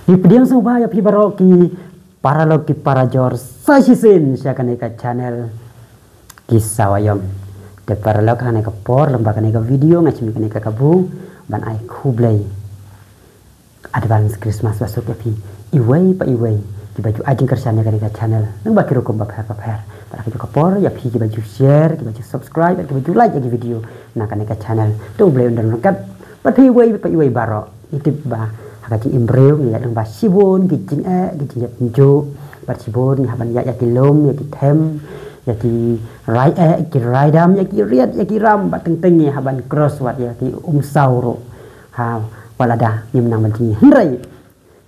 Hipdiang subaya pibaroki para loki para jor sasisin siakaneka channel kisah wayom de para lok haneka por lembaga neka video ngacimi kaneka kabu ban ai kublai advance Christmas masuk pi iway pa iway ki baju ajing kersane kaneka channel nang bakiro ko bapher para ki kapor ya pi ki baju share ki baju subscribe ki baju like ki video na kaneka channel tu blai undang kat pa iway pa iway baro itip ba hakaji imbreu ni dang ba sibon ki jing ki jing jo ba sibon ni haban ya ki lom ya ki them ya ki rai ki rai dam ya ki riat ya ki ram ba teng ni haban cross wat ya ki sauro ha walada nim nang banji hrai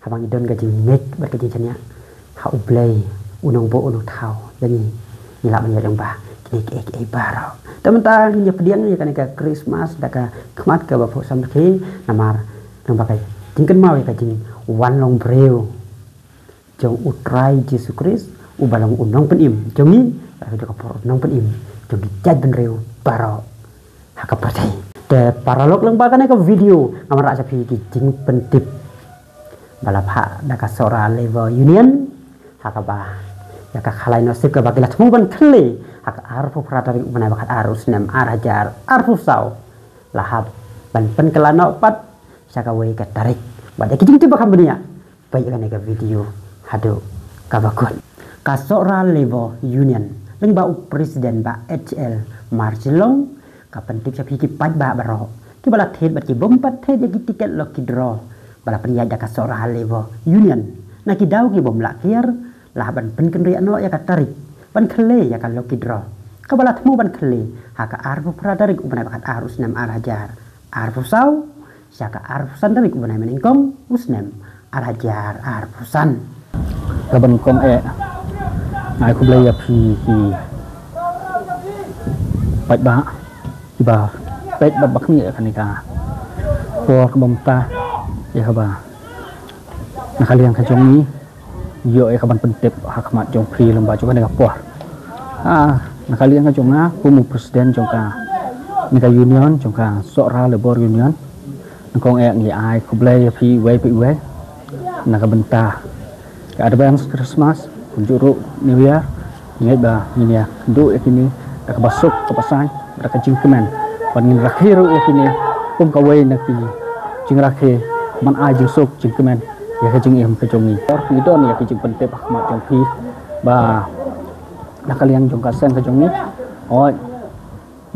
habang idon ga jing mek ba ka jing chanya ha ublei unong bo unong thau yani ni la ban ya dang ba ki ki baro teman-teman ni pediang ni kan ka Christmas da ka khmat ka ba pho sam ki namar nang ba kai tingkan mau ka jing wan long breu jong utrai Yesus Kristus ubalang unong penim jongi ada kapor unong penim jongi jad benreu baro haka percaya de paralog lang ba ka video ngamara sa pi jing pentip balapha da ka sora level union haka ba ya ka khalai no sik ka bagila thmu ban khle haka arfu pratari ubana bakat arus nem arajar arfu sau lahab ban pen kelano pat saka we ka tarik bada kijing tiba kambenia baik kan ka video hado kabakut kasora level union leng ba presiden ba HL Marcelong kapentik sa piki paj ba baro ki bala thet bat ki bompat thet ya ki tiket lo ki draw bala penja da kasora level union na ki daw ki bom lakir lah ban pen ken no ya ka tarik ban khle ya ka lo ki draw ka bala thmu ban khle ha ka arfu pradarik ubana bakat arus nam arajar arfu sau saka arfusan dari kubana meningkom usnem arajar arfusan laban kom ngai kublai ya pi ki pat ba ki ba pet ba bakmi kanika por kebomta ya ba nakaliang ka jongi yo kaban pentep hakmat jong pri lomba juga dengan por nakaliang ka jonga kumu presiden jongka nika union jongka sora labor union nangkong ni ai kublai pi we nak bentah ka advance Christmas kunjuru new year ngai ba ni ya ndu ekini ka basuk ka pasang ka jingkeman panin rakhiru ekini pum ka we nak pi jing rakhe man ai jing suk jingkeman ya ka jing em ka jongi or pi don ya ki jing pente pak ma jong pi ba nakaliang jong ka sen ka jongi oi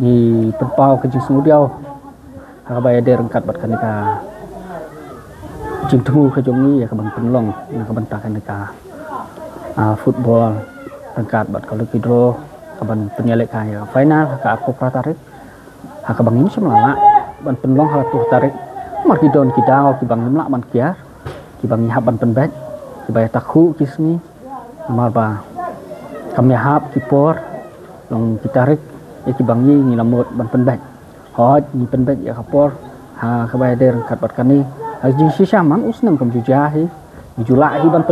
ni penpau ka jing smudiau haka der angkat bat kanika jing temu ka jongi ya kaban penlong na kaban ta kanika football angkat bat kalau kidro kaban penyalek kaya final haka aku pratarik haka bangin semlala ban penlong haka tu tarik mar kidon kidao ki bang nimla ban kiar ki bang haban penbet ki bay takhu kisni mar ba kami hab ki por long kitarik ya ki bangi ni lamut ban penbet hot ni penbet ya kapor ha kabaya der kat bat kani jing sisa man usnem kam jujahi jula hi ban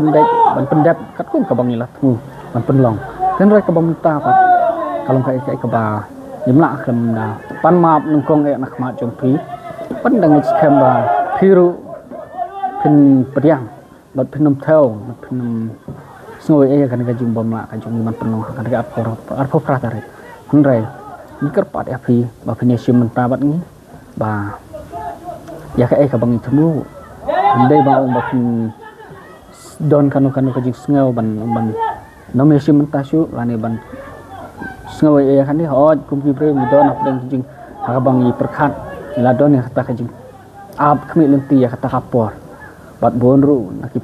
pendap kat kun kabang ni lah tu ban penlong kan roi kabang ta pat kalong kai ka ba nimla kam na pan map nungkong nak ma jong pi pan dang scam ba phiru pin pediang bat pinom thau pinom snoi kan ka jing bom la ka jong man penong kan ka arpo pratare hunrai nikar pat api ba finishim menta bat ni ba ya ka ka bang temu ndai ba ba don kanu ka jing sngaw ban no mesim menta su lani ban sngaw ya kan ni hot kum ki pre mi don ap dang jing ha bang i perkhat la don ya kata ka jing ap khmi lenti ya kata kapor bat bonru naki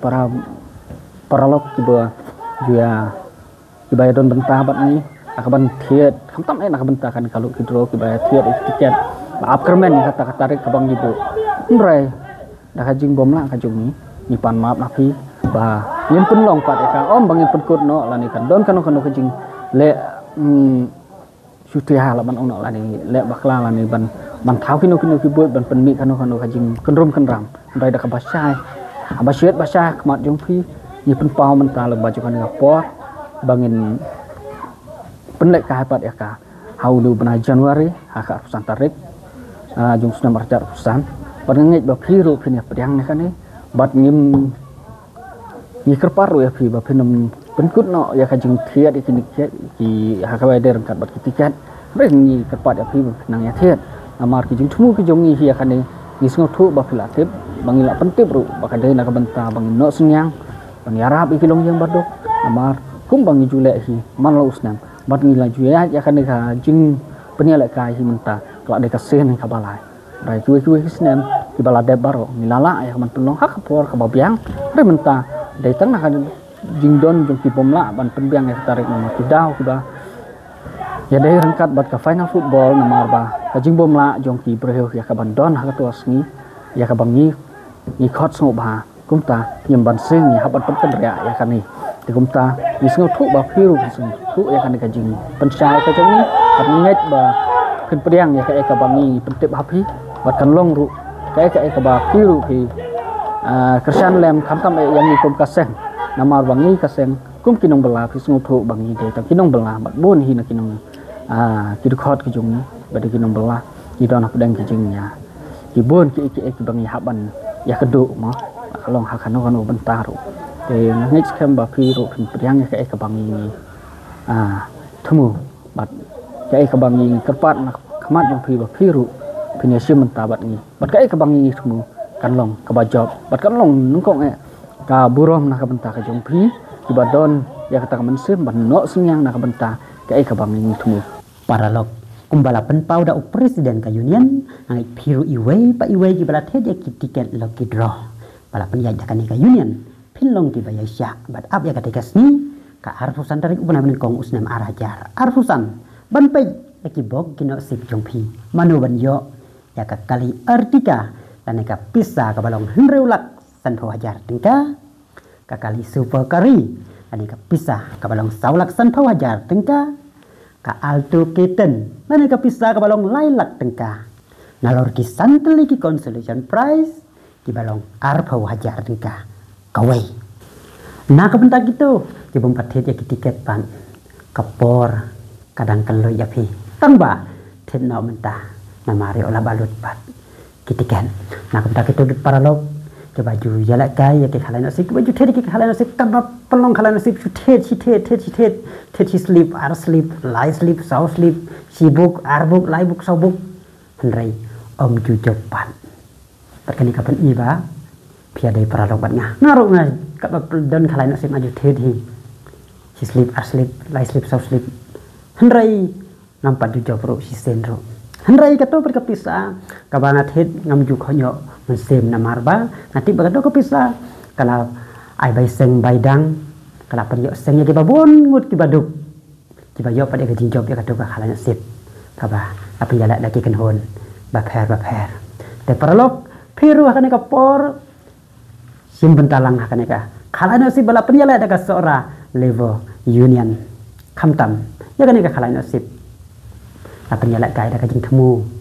paralok ki ba dia ki ba don benta bat ni akaban thiet khamtam nak bentakan kalau kidro ki bayar thiet tiket maaf kermen ni kata tarik kabang ibu ndrai dah kajing bom la kajung ni pan maaf napi ba yen penlong pat ka om bangin penkut no lani kan don kanu kajing le sutia la ban ono lani le bakla lani ban thau kinu ki buat ban penmi kanu kajing kenrum kenram ndrai dah kabasai abasyet basah kmat jong pi ni penpau mentah le baju kan ngapor bangin penlek ka hapat ya ka haulu bena Januari haka arfusan tarik jung sunam arjar arfusan panengit ba phiru phinya pediang ne kan ni bat ngim ni kerparu ya pi ba penum penkut no ya kajing thiat ikini thiat ki hakabai der kat bat tiket ring ni kerpat ya pi nang ya thiat amar ki jing thumu ki jong ni hi akan ni sngo thu ba pilatip bangila pentip ru ba kadai nak benta bang no sunyang bang yarab ikilong yang badok amar kum bang jule hi man lo usnam bat ni la juya ya kan ka jing penia la kai hi menta kala de ka sen ka balai rai cui hisnem ki bala de baro ni lala ya man tulong hak por ka babiang re menta dai tang nak jing don jong ki pomla ban penbiang ya tarik nama kidau kuda ya dai rangkat bat ka final football nomor ba ka jing bomla jong ki breu ya ka ban don ha tuas ni ya ka bangi ni khot so ba kumta nyem ban sing ya ban pen ya kan ni ti kumta ni sngo thu ba phiru thu ya kan ka jing pen sai ka jong ni bat nget ba ken priang ya ka bangi pentip hapi bat kan long ru ka ba phiru phi kersan lem kam yang ni kum kaseng namar bangi kaseng kum kinong bela phi sngo thu bangi de ta kinong bela bat bon hi na kinong ki khot ki jong ni ba de kinong bela ki don ap dang ki jing nya ki bon ki bangi haban ya kedu mo kalong hakano kan bentaru te ngit kem ba phi ru phin priang ka bangi ni thumu bat ka bangi kerpat nak khamat jong phi ba phi ru phin ya sim menta bat ni bat ka bangi ni thumu kan long ka ba job bat kan long nung kong ka burom nak benta ka jong phi ki badon ya kata men sim ban no sunyang nak benta ka bangi ni thumu paralog kumbala penpau da presiden ka union ngai phiru iwei pa iwei ki bala the ki tiket lucky draw bala pen ya kan ka union pinlong ki baya sya bat ab ya ka tekasni ka arfusan tarik upana men kong usnam arajar arfusan ban pe ki bog kino sip jong phi manu ban yo ya ka kali artika dan ka pisa ka balong henreulak san pho hajar tingka ka kali super kari dan ka pisa ka balong saulak san pho hajar tingka ka alto keten mana ka pisa ka balong lailak tengka nalor ki santeli ki consolation prize ki balong arpau hajar tengka kawai na ka bentak gitu ki bom pathet ya ki tiket pan kapor kadang kalau ya pi tamba thet na mentah na mari olah balut pat ki tiket na ka bentak itu paralog ke baju jalak kai ya ke khalai nasib baju thet ki khalai nasib tam pelong khalai nasib thet sleep ar sleep lai sleep sau sleep sibuk arbuk lai buk sau buk henrai om ju jopan perkani kapan iba pia dai paralog batnya naruk na ka don khalai nasib maju thet hi si sleep ar sleep lai sleep sau sleep henrai nampak ju jopro si senro henrai kato perkapisa kabana thet ngam ju khonyo mensem na marba nanti bagato kapisa kala ai bai seng bai dang kala penyo sengnya di babon ngut ki baduk ki bayo pada ke jinjob ya kato ka khala nasib kaba apa jala lagi kan hon ba pher te paralog phiru hakane ka por sim bentalang hakane ka khala nasib bala penjala ada ka sora level union khamtam ya kane ka khala nasib apa jala kai da ka jing themu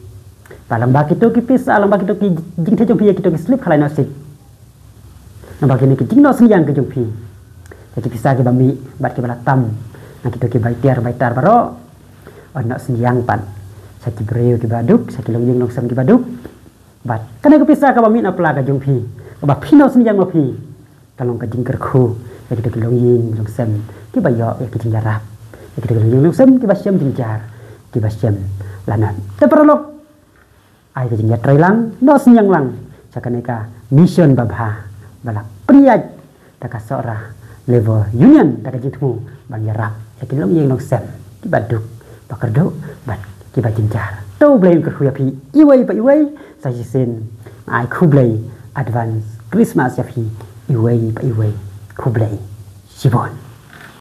palang baki to ki pisa alang baki to ki jing the jong phi ki to ki slip khalai nasib na baki ni ki jing no siyang ki jong phi ki pisa ki bami bat ki bala tam na ki to ki baitar baro on no siyang pan sa ki breu ki baduk sa ki long yeng long sam ki baduk bat kana ki pisa ka bami na pla ka jong phi ka ba phi no siyang ma phi talong ka jing ker khu ki to ki long yeng long sam ki bayo ki jing jarap ki to ki long yeng long sam ki ba syam jing jar ki ba syam lanan te paralog ai ke jingya trailang no sinyang lang sakaneka mission babha bala priaj taka sora level union taka jitmu bang yarap yakilong yeng long sem ki baduk bakardo bat ki bajinjar to blame ke huyapi iwei pa iwei sa jisen ai kublai advance christmas yapi iwei pa iwei kublai sibon